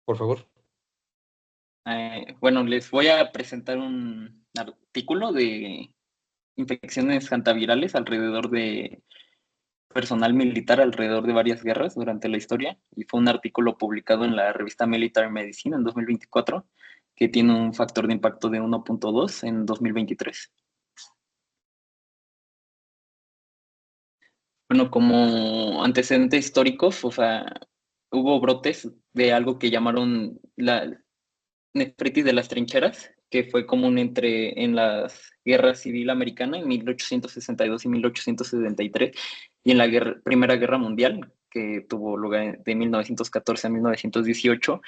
por favor. Bueno, les voy a presentar un artículo de infecciones hantavirales alrededor de personal militar alrededor de varias guerras durante la historia, y fue un artículo publicado en la revista Military Medicine en 2024, que tiene un factor de impacto de 1.2 en 2023. Bueno, como antecedentes históricos, o sea, hubo brotes de algo que llamaron la nefritis de las trincheras, que fue común en las guerras civil americana en 1862 y 1873, y en la Primera Guerra Mundial, que tuvo lugar de 1914 a 1918,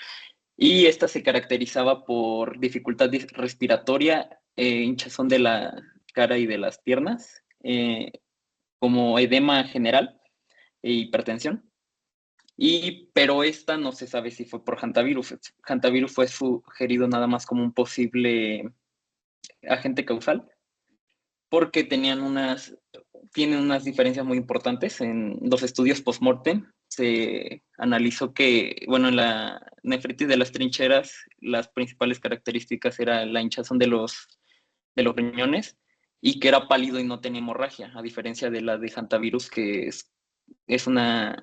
y esta se caracterizaba por dificultad respiratoria, hinchazón de la cara y de las piernas, como edema general e hipertensión. Pero esta no se sabe si fue por hantavirus. Hantavirus fue sugerido nada más como un posible agente causal, porque tienen unas diferencias muy importantes. En los estudios post-mortem se analizó que, bueno, en la nefritis de las trincheras, las principales características era la hinchazón de los riñones, y que era pálido y no tenía hemorragia, a diferencia de la de hantavirus, que es una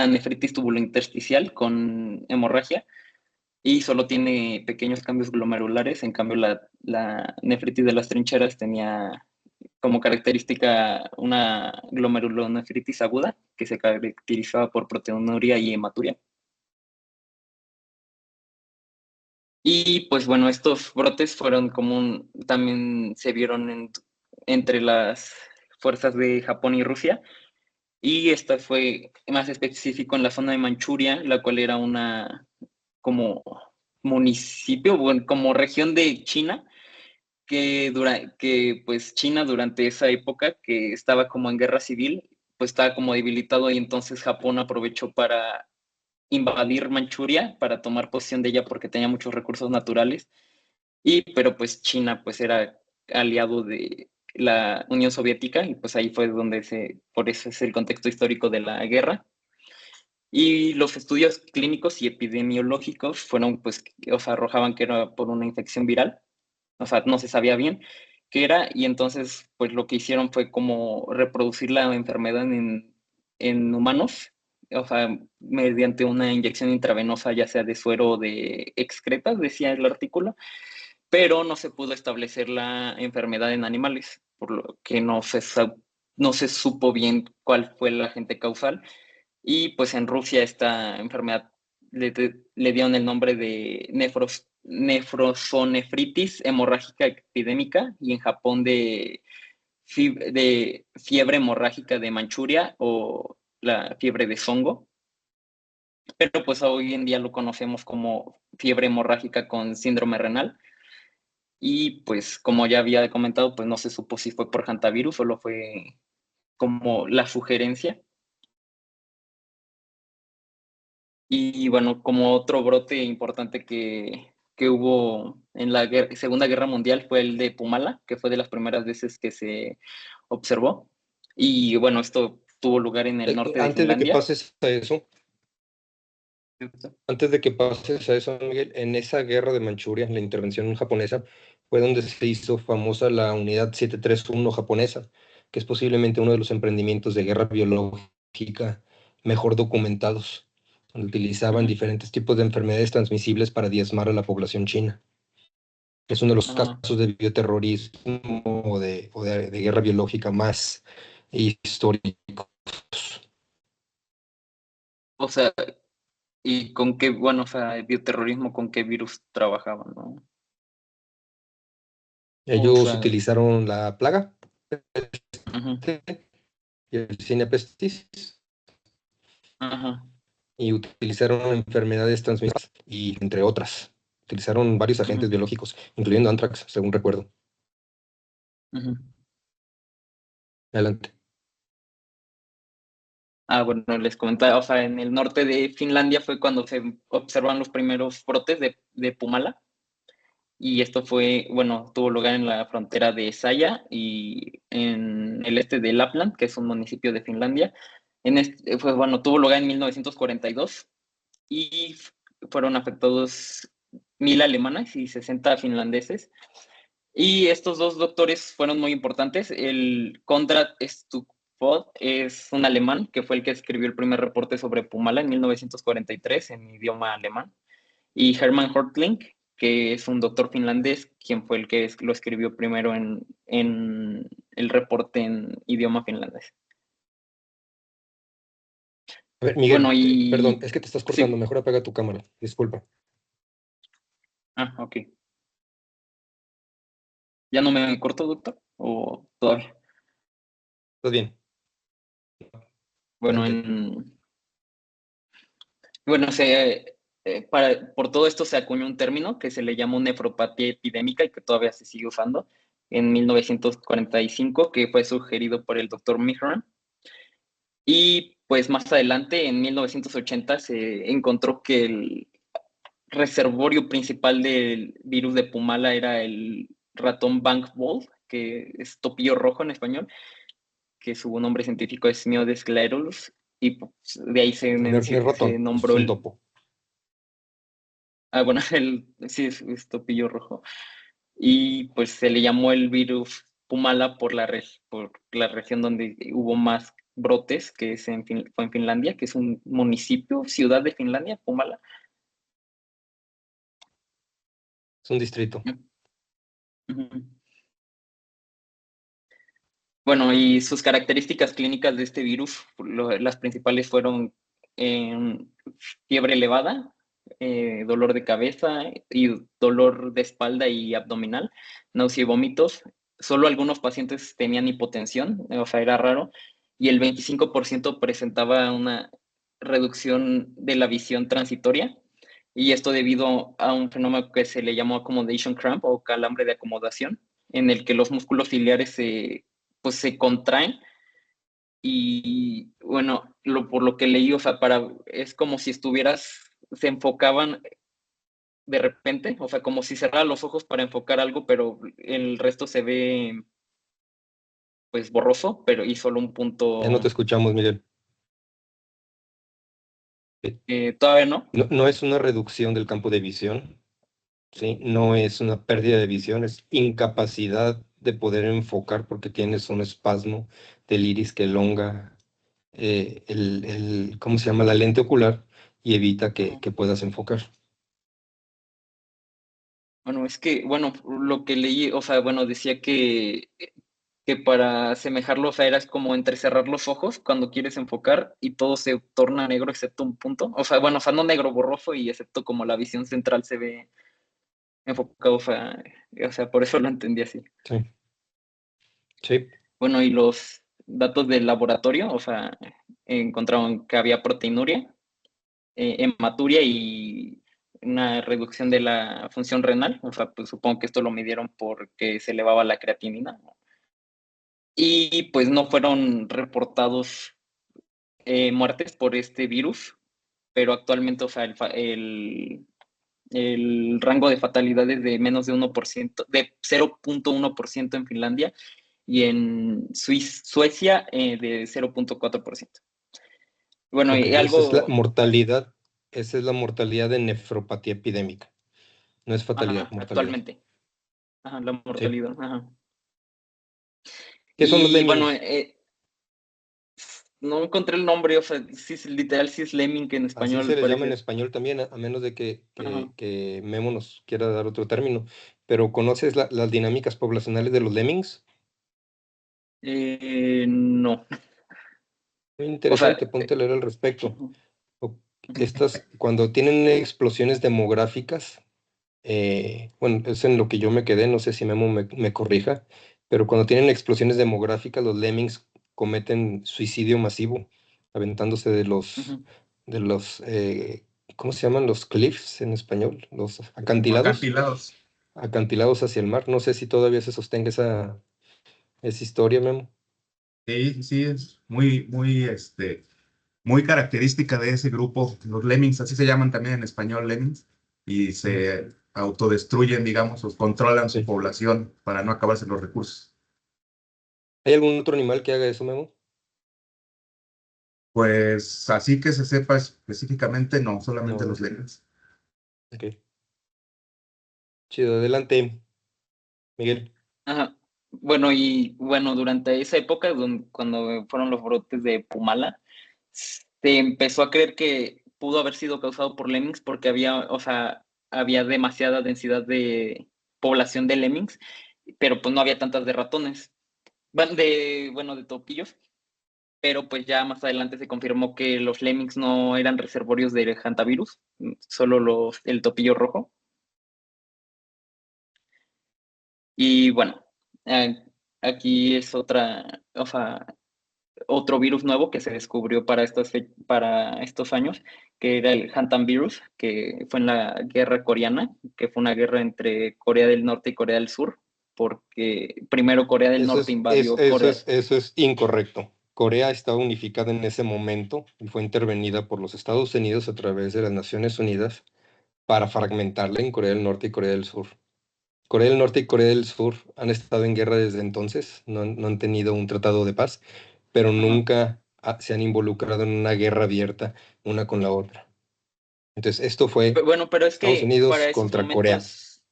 nefritis tubulointersticial con hemorragia y solo tiene pequeños cambios glomerulares. En cambio, la nefritis de las trincheras tenía como característica una glomerulonefritis aguda que se caracterizaba por proteinuria y hematuria. Y pues bueno, estos brotes también se vieron entre las fuerzas de Japón y Rusia. Y esta fue más específico en la zona de Manchuria, la cual era una como municipio, bueno, como región de China, que pues China durante esa época que estaba como en guerra civil, pues estaba como debilitado, y entonces Japón aprovechó para invadir Manchuria, para tomar posesión de ella porque tenía muchos recursos naturales. Pero pues China pues era aliado de la Unión Soviética, y pues ahí fue por eso es el contexto histórico de la guerra. Y los estudios clínicos y epidemiológicos fueron, pues, o sea, arrojaban que era por una infección viral, o sea, no se sabía bien qué era, y entonces, pues, lo que hicieron fue como reproducir la enfermedad en humanos, o sea, mediante una inyección intravenosa, ya sea de suero o de excretas, decía el artículo, pero no se pudo establecer la enfermedad en animales, por lo que no se supo bien cuál fue el agente causal. Y pues en Rusia esta enfermedad le dieron el nombre de nefrosonefritis hemorrágica epidémica, y en Japón de fiebre hemorrágica de Manchuria, o la fiebre de Songo. Pero pues hoy en día lo conocemos como fiebre hemorrágica con síndrome renal. Y pues como ya había comentado, pues no se supo si fue por hantavirus, solo fue como la sugerencia. Y bueno, como otro brote importante que hubo en la Segunda Guerra Mundial fue el de Pumala, que fue de las primeras veces que se observó. Y bueno, esto tuvo lugar en el norte de Antes de que Finlandia. pases a eso, Miguel, en esa guerra de Manchuria, la intervención japonesa, fue donde se hizo famosa la unidad 731 japonesa, que es posiblemente uno de los emprendimientos de guerra biológica mejor documentados, donde utilizaban diferentes tipos de enfermedades transmisibles para diezmar a la población china. Es uno de los casos de bioterrorismo o de guerra biológica más históricos. O sea, y con qué, bueno, o sea, el bioterrorismo, con qué virus trabajaban, ¿no? O Ellos sea, utilizaron la plaga ajá, y el Cinepestis ajá, y utilizaron enfermedades transmisibles y entre otras. Utilizaron varios ajá, agentes biológicos, incluyendo anthrax, según recuerdo. ajá. Adelante. Bueno, les comentaba, o sea, en el norte de Finlandia fue cuando se observan los primeros brotes de Pumala. Y esto fue, bueno, tuvo lugar en la frontera de Saya y en el este de Lapland, que es un municipio de Finlandia. Bueno, tuvo lugar en 1942, y fueron afectados 1,000 alemanes y 60 finlandeses. Y estos dos doctores fueron muy importantes. El Konrad Stufot es un alemán que fue el que escribió el primer reporte sobre Pumala en 1943 en idioma alemán. Y Hermann Hortling, que es un doctor finlandés, quien fue el que lo escribió primero en el reporte en idioma finlandés. A ver, Miguel, Bueno, perdón, y es que te estás cortando. sí. Mejor apaga tu cámara. Disculpa. Ok. ¿Ya no me corto, doctor? ¿O todavía? ¿Estás bien? Bueno, Adelante. bueno, por todo esto se acuñó un término que se le llamó nefropatía epidémica y que todavía se sigue usando en 1945, que fue sugerido por el doctor Mihran. Y pues más adelante, en 1980, se encontró que el reservorio principal del virus de Pumala era el ratón Bank Ball, que es topillo rojo en español, que su nombre científico es Miodes glaeurus, y pues, de ahí No, no es se ratón, es nombró un topo. bueno, sí es topillo rojo. Y pues se le llamó el virus Pumala por por la región donde hubo más brotes, que es fue en Finlandia, que es un municipio, ciudad de Finlandia, Pumala. Es un distrito. Ujú. Bueno, y sus características clínicas de este virus, las principales fueron eh, fiebre elevada, dolor de cabeza y dolor de espalda y abdominal, náusea y vómitos. Solo algunos pacientes tenían hipotensión, o sea, era raro, y el 25% presentaba una reducción de la visión transitoria, y esto debido a un fenómeno que se le llamó accommodation cramp o calambre de acomodación, en el que los músculos ciliares pues se contraen y bueno, por lo que leí, o sea, es como si se enfocaban de repente, o sea, como si cerrara los ojos para enfocar algo, pero el resto se ve pues borroso, pero y solo un Ya no te punto, escuchamos, Miguel. todavía no. No, no es una reducción del campo de visión, ¿sí? No es una pérdida de visión, es incapacidad de poder enfocar porque tienes un espasmo del iris que elonga ¿cómo se llama? La lente ocular y evita Ajá. que puedas enfocar. Bueno, es que, bueno, lo que leí, o sea, bueno, decía que para asemejarlo, o sea, era como entrecerrar los ojos cuando quieres enfocar y todo se torna negro excepto un punto. O sea, no negro, borroso y excepto como la visión central se ve enfocado, o sea, por eso lo entendí así. Sí, sí. Bueno, y los datos del laboratorio, o sea, encontraron que había proteinuria, hematuria y una reducción de la función renal, o sea, pues supongo que esto lo midieron porque se elevaba la creatinina. Y pues no fueron reportados muertes por este virus, pero actualmente, o sea, el rango de fatalidad es de menos de 1%, de 0,1% en Finlandia y en Suecia de 0,4%. Bueno, Ok, y esa es la algo, mortalidad, esa es la mortalidad de nefropatía epidémica. No es fatalidad, ajá, mortalidad. actualmente, ajá, la Sí. mortalidad, ajá. ¿Qué son los Y bueno, lemmings? no encontré el nombre, o sea, literal sí es lemming en Así español, se al les llama en parecer. español también, a menos de Ajá. que Memo nos quiera dar otro término. Pero ¿conoces las dinámicas poblacionales de los lemmings? No, Muy o sea, interesante, ponte a leer al respecto. ujú, O- cuando tienen explosiones demográficas, bueno, es en lo que yo me quedé, no sé si Memo me corrija, pero cuando tienen explosiones demográficas, los lemmings cometen suicidio masivo, aventándose ujú. de los, ¿cómo se llaman? Los cliffs en español, los Como acantilados, acantilados. acantilados hacia el mar. No sé si todavía se sostenga esa historia, Memo. Sí, sí, es muy característica de ese grupo. Los lemmings, así se llaman también en español, lemmings, y Mm, se autodestruyen, digamos, o controlan su sí. población para no acabarse los recursos. ¿Hay algún otro animal que haga eso, Memo? Pues así que se sepa específicamente, no, solamente No. los lemmings. Ok. Chido, adelante, Miguel. Ajá. Bueno, durante esa época, cuando fueron los brotes de Pumala, se empezó a creer que pudo haber sido causado por lemmings porque había demasiada densidad de población de lemmings, pero pues no había tantas de ratones, de topillos, pero pues ya más adelante se confirmó que los lemmings no eran reservorios de hantavirus, solo el topillo rojo. Y bueno, eh, aquí es otro virus nuevo que se descubrió para estos años, que era el Hantavirus, que fue en la guerra coreana, que fue una guerra entre Corea del Norte y Corea del Sur, porque primero Corea del Eso Norte es, es- invadió eso Corea. es, eso es incorrecto. Corea estaba unificada en ese momento y fue intervenida por los Estados Unidos a través de las Naciones Unidas para fragmentarla en Corea del Norte y Corea del Sur. Corea del Norte y Corea del Sur han estado en guerra desde entonces, no han tenido un tratado de paz, pero Ajá. nunca se han involucrado en una guerra abierta una con la otra. Entonces, esto fue Bueno, pero es Estados que Unidos para esos contra Corea. momentos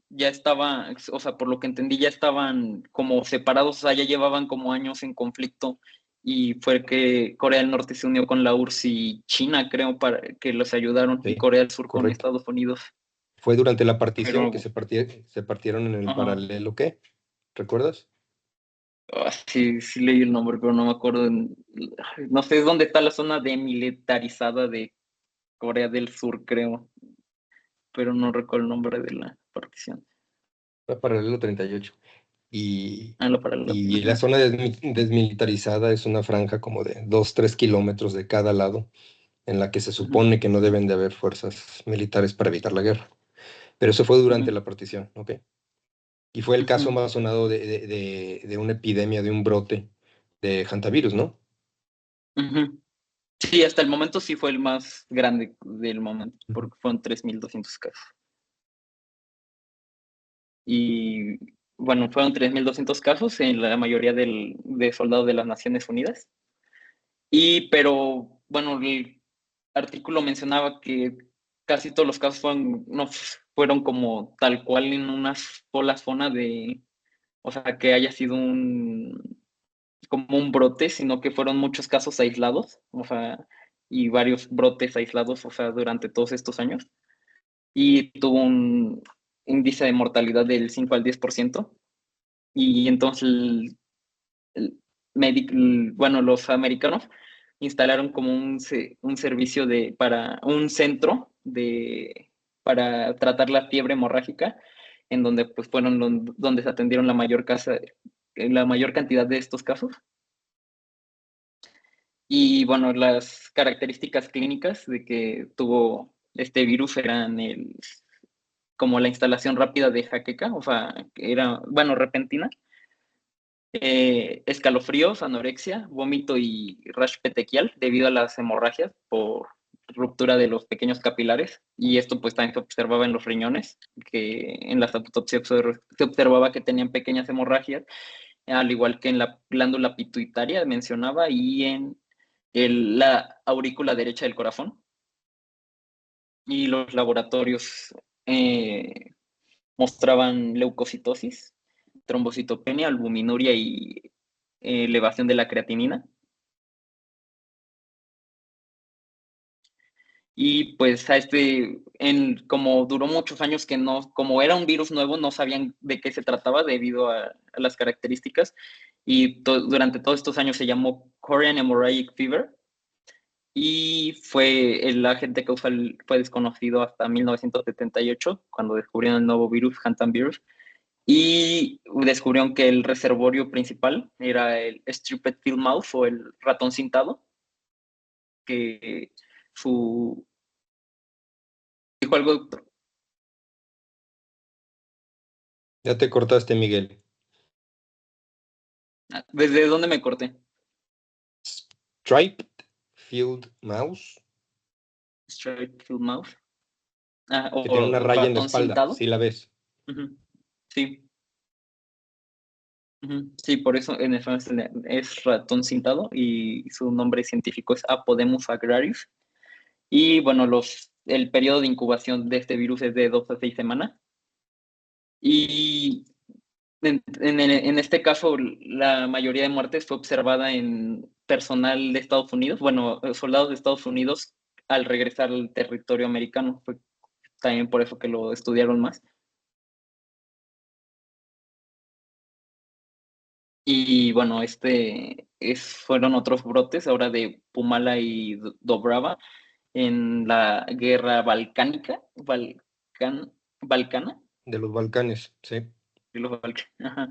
ya estaba, o sea, por lo que entendí, ya estaban como separados, o sea, ya llevaban como años en conflicto y fue que Corea del Norte se unió con la URSS y China, creo, para que los ayudaron, y Sí, Corea del Sur con correcto. Estados Unidos. Fue durante la partición que Pero, se partieron en el ajá, paralelo, ¿qué? ¿Recuerdas? sí, sí leí el nombre, pero no me acuerdo. No sé dónde está la zona demilitarizada de Corea del Sur, creo, pero no recuerdo el nombre de la partición. Fue paralelo 38. Y, Ah, lo para y la zona desmilitarizada es una franja como de 2, 3 kilómetros de cada lado, en la que se Ujú, supone que no deben de haber fuerzas militares para evitar la guerra. Pero eso fue durante ujú, la partición, ¿ok? Y fue el caso ujú. más sonado de una epidemia, de un brote de hantavirus, ¿no? Ujú. Sí, hasta el momento sí fue el más grande del momento, Ujú. porque fueron 3.200 casos. Y bueno, fueron 3.200 casos en la mayoría de soldados de las Naciones Unidas. Pero bueno, el artículo mencionaba que casi todos los casos no fueron como tal cual en una sola zona o sea, que haya sido como un brote, sino que fueron muchos casos aislados, o sea, y varios brotes aislados, o sea, durante todos estos años. Y tuvo un índice de mortalidad del 5 al 10%. Y entonces el bueno, los americanos instalaron como un servicio para un centro para tratar la fiebre hemorrágica, en donde pues fueron donde se atendieron la mayor cantidad de estos casos. Y bueno, las características clínicas de que tuvo este virus eran como la instalación rápida de jaqueca, o sea, que era, bueno, repentina, escalofríos, anorexia, vómito y rash petequial debido a las hemorragias por ruptura de los pequeños capilares. Y esto pues también se observaba en los riñones, que en las autopsias se observaba que tenían pequeñas hemorragias, al igual que en la glándula pituitaria mencionaba y en la aurícula derecha del corazón. Y los laboratorios eh, mostraban leucocitosis, trombocitopenia, albuminuria y elevación de la creatinina. Y pues como duró muchos años que no, como era un virus nuevo, no sabían de qué se trataba debido a las características. Y durante todos estos años se llamó Korean Hemorrhagic Fever. Y el agente causal fue desconocido hasta 1978, cuando descubrieron el nuevo virus, Hantavirus. Y descubrieron que el reservorio principal era el Striped Field Mouse o el ratón cintado, que su... ¿Dijo algo, doctor? Ya te cortaste, Miguel. ¿Desde dónde me corté? Striped Field Mouse, Striped Field Mouse. que tiene una O raya en la ratón espalda, cintado. ¿sí la ves? Ujú. Sí. Ujú. Sí, por eso en español es ratón cintado y su nombre científico es Apodemus agrarius. Y bueno, los el periodo de incubación de este virus es de 2 a 6 semanas. Y en este caso, la mayoría de muertes fue observada en personal de Estados Unidos, bueno, soldados de Estados Unidos al regresar al territorio americano. Fue también por eso que lo estudiaron más. Y bueno, fueron otros brotes ahora de Pumala y Dobrava en la guerra balcánica, balcana, De los Balcanes, sí. de los ajá.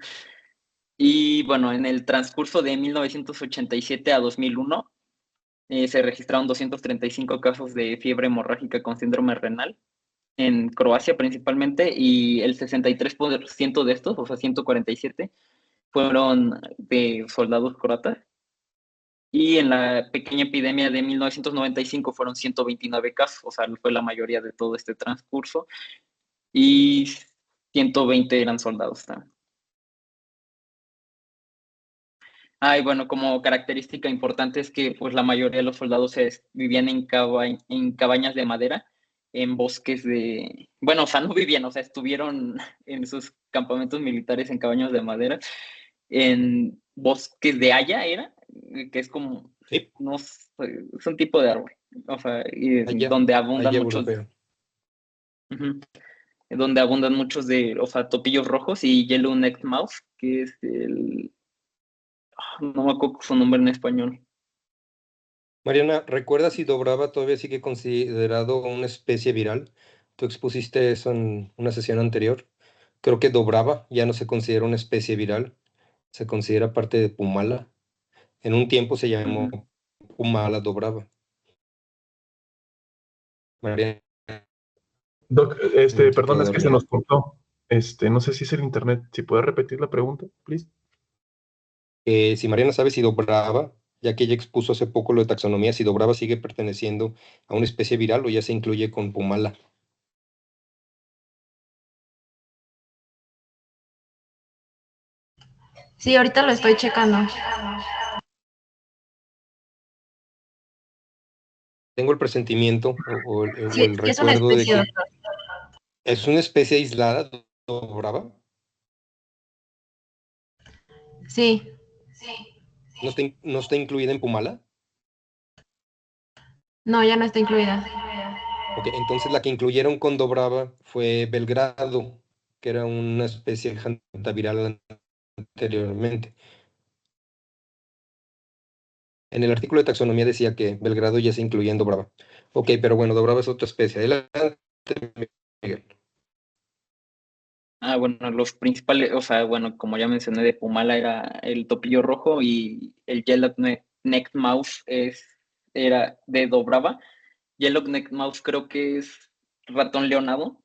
Y bueno, en el transcurso de 1987 a 2001 se registraron 235 casos de fiebre hemorrágica con síndrome renal en Croacia principalmente, y el 63% de estos, o sea, 147, fueron de soldados croatas. Y en la pequeña epidemia de 1995 fueron 129 casos, o sea, fue la mayoría de todo este transcurso, y 120 eran soldados también. Y bueno, como característica importante es que pues la mayoría de los soldados vivían en cabañas de madera, en bosques bueno, o sea, no vivían, o sea, estuvieron en sus campamentos militares en cabañas de madera, en bosques de haya que es como, Sí, no sé, es un tipo de árbol, o sea, allá, donde abundan allá muchos, europeo. ujú, donde abundan muchos o sea, topillos rojos y yellow-necked mouse, que es no me acuerdo su nombre en español. Mariana, ¿recuerdas si Dobrava todavía sigue considerado una especie viral? Tú expusiste eso en una sesión anterior. Creo que Dobrava ya no se considera una especie viral, se considera parte de Pumala. En un tiempo se llamó Ujú. Pumala Dobrava. Mariana, Doc, se perdón, quedó es que se dormida. nos cortó. No sé si es el internet. Si puede repetir la pregunta, please. Si Mariana sabe si Dobrava, ya que ella expuso hace poco lo de taxonomía, si Dobrava sigue perteneciendo a una especie viral o ya se incluye con Pumala. Sí, ahorita lo estoy checando. Tengo el presentimiento o Sí, el sí es una recuerdo de especie, que doctor. es una especie aislada, Dobrava. Sí, No está incluida en Pumala. no, ya no está incluida. Ok, entonces la que incluyeron con Dobrava fue Belgrado, que era una especie hantaviral anteriormente. En el artículo de taxonomía decía que Belgrado ya se incluía en Dobrava. Ok, pero bueno, Dobrava es otra especie. Adelante, Miguel. Bueno, los principales, o sea, bueno, como ya mencioné, de Pumala era el topillo rojo y el Yellow-necked mouse era de Dobrava. Yellow-necked mouse creo que es ratón leonado,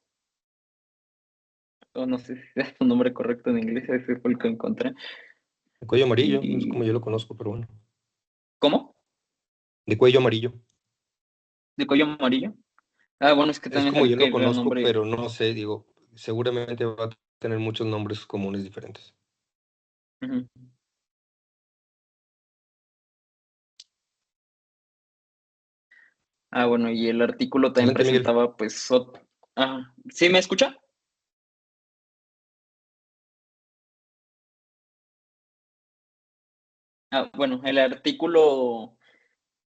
o no sé si es su nombre correcto en inglés, ese fue el que encontré. De cuello amarillo, es como Y, yo lo conozco, pero bueno. ¿cómo? De cuello amarillo. ¿De cuello amarillo? Bueno, es que Es también como salió yo que lo era un conozco, nombre. pero no sé, digo, seguramente va a tener muchos nombres comunes diferentes. Ujú. Bueno, y el artículo también Adelante, Miguel. presentaba, pues, ¿sí me escucha? Bueno, el artículo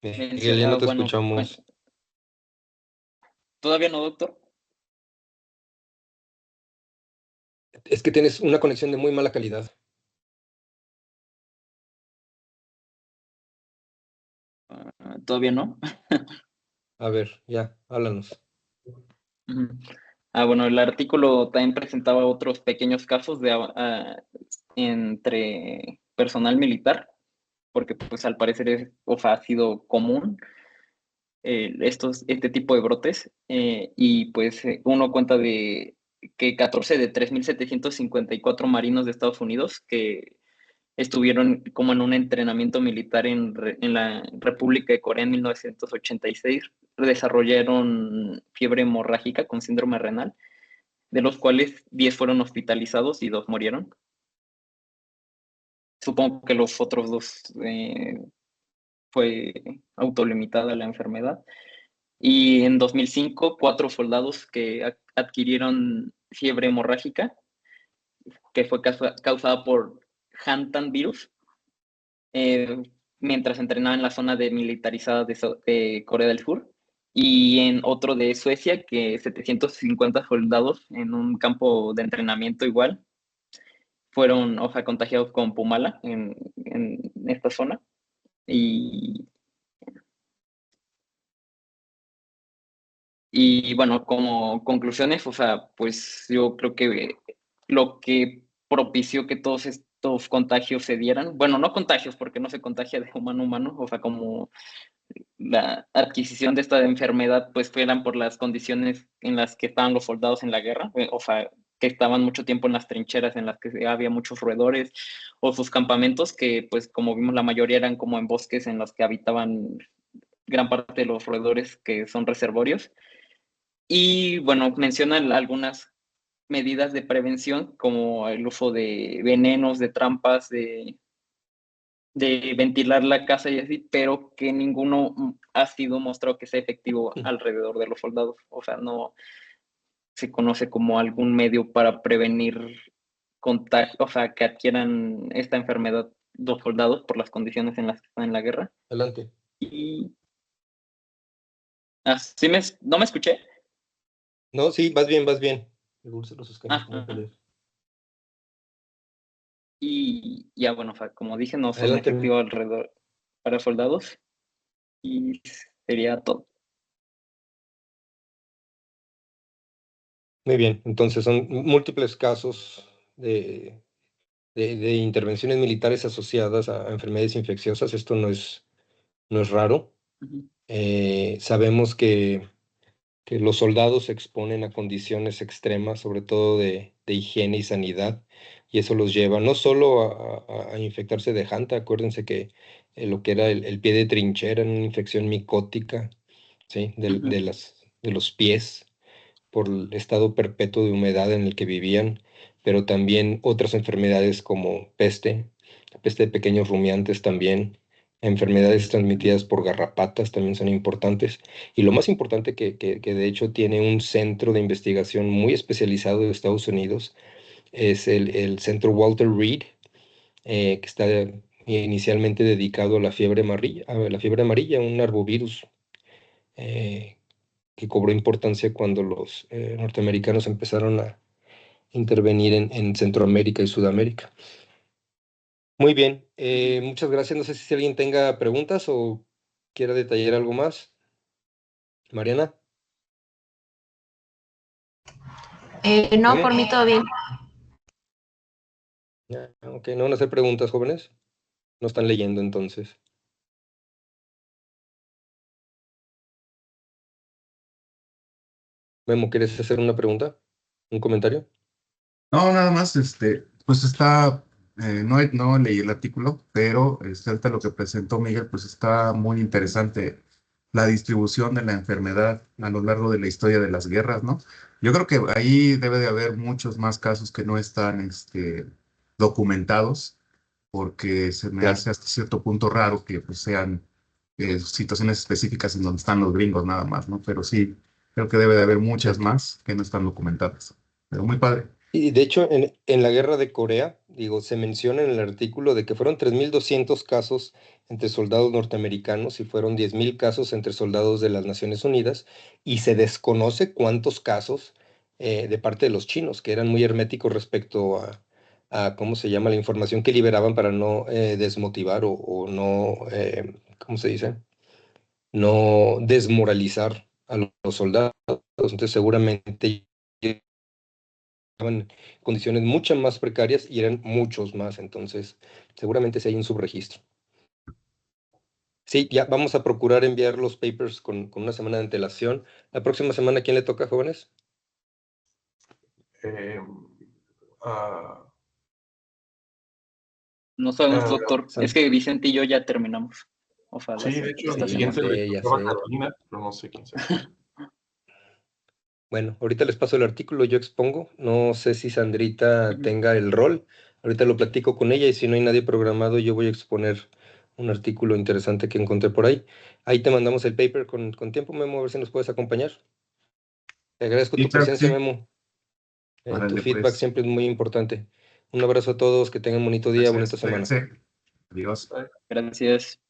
Miguel, ya no te bueno, escuchamos. todavía no, doctor. Es que tienes una conexión de muy mala calidad. Todavía no. A ver, ya, háblanos. Ujú. Bueno, el artículo también presentaba otros pequeños casos entre personal militar, porque pues al parecer o sea, ha sido común este tipo de brotes, y pues uno cuenta de que 14 de 3.754 marinos de Estados Unidos que estuvieron como en un entrenamiento militar en la República de Corea en 1986, desarrollaron fiebre hemorrágica con síndrome renal, de los cuales 10 fueron hospitalizados y 2 murieron. Supongo que los otros 2 fue autolimitada la enfermedad. Y en 2005, 4 soldados que adquirieron fiebre hemorrágica, que fue causada por Hantan virus, eh, mientras entrenaba en la zona demilitarizada de Corea del Sur. Y en otro de Suecia, que 750 soldados en un campo de entrenamiento igual fueron, o sea, contagiados con Pumala en esta zona. Y, y bueno, como conclusiones, o sea, pues yo creo que lo que propició que todos estos contagios se dieran, bueno, no contagios porque no se contagia de humano a humano, o sea, como la adquisición de esta enfermedad, pues fueran por las condiciones en las que estaban los soldados en la guerra, o sea, que estaban mucho tiempo en las trincheras en las que había muchos roedores, o sus campamentos, que pues como vimos la mayoría eran como en bosques en los que habitaban gran parte de los roedores que son reservorios. Y bueno, mencionan algunas medidas de prevención como el uso de venenos, de trampas, de ventilar la casa y así, pero que ninguno ha sido mostrado que sea efectivo alrededor de los soldados. O sea, no se conoce como algún medio para prevenir contagio, o sea, que adquieran esta enfermedad los soldados por las condiciones en las que están en la guerra. Adelante. Y ¿sí no me escuché? No, sí, vas bien, vas bien. Dulce los escaños, Ah, ¿cómo leer? y ya, bueno, o sea, como dije, no son Adelante. efectivos alrededor para soldados y sería todo. Muy bien, entonces son múltiples casos de intervenciones militares asociadas a enfermedades infecciosas. Esto no es raro. Ujú. Sabemos que los soldados se exponen a condiciones extremas, sobre todo de higiene y sanidad, y eso los lleva no solo a infectarse de Hanta. Acuérdense que lo que era el pie de trinchera, una infección micótica, ¿sí? Ujú. De los pies, por el estado perpetuo de humedad en el que vivían, pero también otras enfermedades como peste de pequeños rumiantes también, enfermedades transmitidas por garrapatas también son importantes. Y lo más importante que de hecho tiene un centro de investigación muy especializado de Estados Unidos es el centro Walter Reed, que está inicialmente dedicado a la fiebre amarilla, un arbovirus eh, que cobró importancia cuando los norteamericanos empezaron a intervenir en Centroamérica y Sudamérica. Muy bien, muchas gracias. No sé si alguien tenga preguntas o quiera detallar algo más. Mariana. No, ¿Mane? por mí todo bien. Ok, no van a hacer preguntas, jóvenes. No están leyendo entonces. Memo, ¿quieres hacer una pregunta? ¿Un comentario? No, nada más, pues está, no leí el artículo, pero ahorita lo que presentó Miguel, pues está muy interesante la distribución de la enfermedad a lo largo de la historia de las guerras, ¿no? Yo creo que ahí debe de haber muchos más casos que no están, documentados, porque se me Claro. hace hasta cierto punto raro que pues, sean situaciones específicas en donde están los gringos nada más, ¿no? Pero sí, creo que debe de haber muchas más que no están documentadas. Pero muy padre. Y de hecho, en la guerra de Corea, digo, se menciona en el artículo de que fueron 3.200 casos entre soldados norteamericanos y fueron 10.000 casos entre soldados de las Naciones Unidas, y se desconoce cuántos casos de parte de los chinos, que eran muy herméticos respecto ¿cómo se llama?, la información que liberaban para no desmotivar o no, ¿cómo se dice?, no desmoralizar a los soldados. Entonces, seguramente estaban en condiciones mucho más precarias y eran muchos más, entonces seguramente sí hay un subregistro. Sí, ya vamos a procurar enviar los papers con una semana de antelación. La próxima semana, ¿quién le toca, jóvenes? Eh, ah, No sabemos, ah, doctor. Es San- que Vicente y yo ya terminamos. O sea, sí, de hecho, esta el Sí, ya semana. siguiente le sé, ya tocaba a sé. Carolina, pero no sé quién sea. Bueno, ahorita les paso el artículo, yo expongo. No sé si Sandrita Ujú. tenga el rol. Ahorita lo platico con ella y si no hay nadie programado, yo voy a exponer un artículo interesante que encontré por ahí. Ahí te mandamos el paper con tiempo, Memo, a ver si nos puedes acompañar. Te agradezco Sí, tu claro que presencia, sí. Memo. Tu Órale, feedback pues. siempre es muy importante. Un abrazo a todos, que tengan bonito día, bonita Gracias, semana. cuídense. Adiós. Gracias.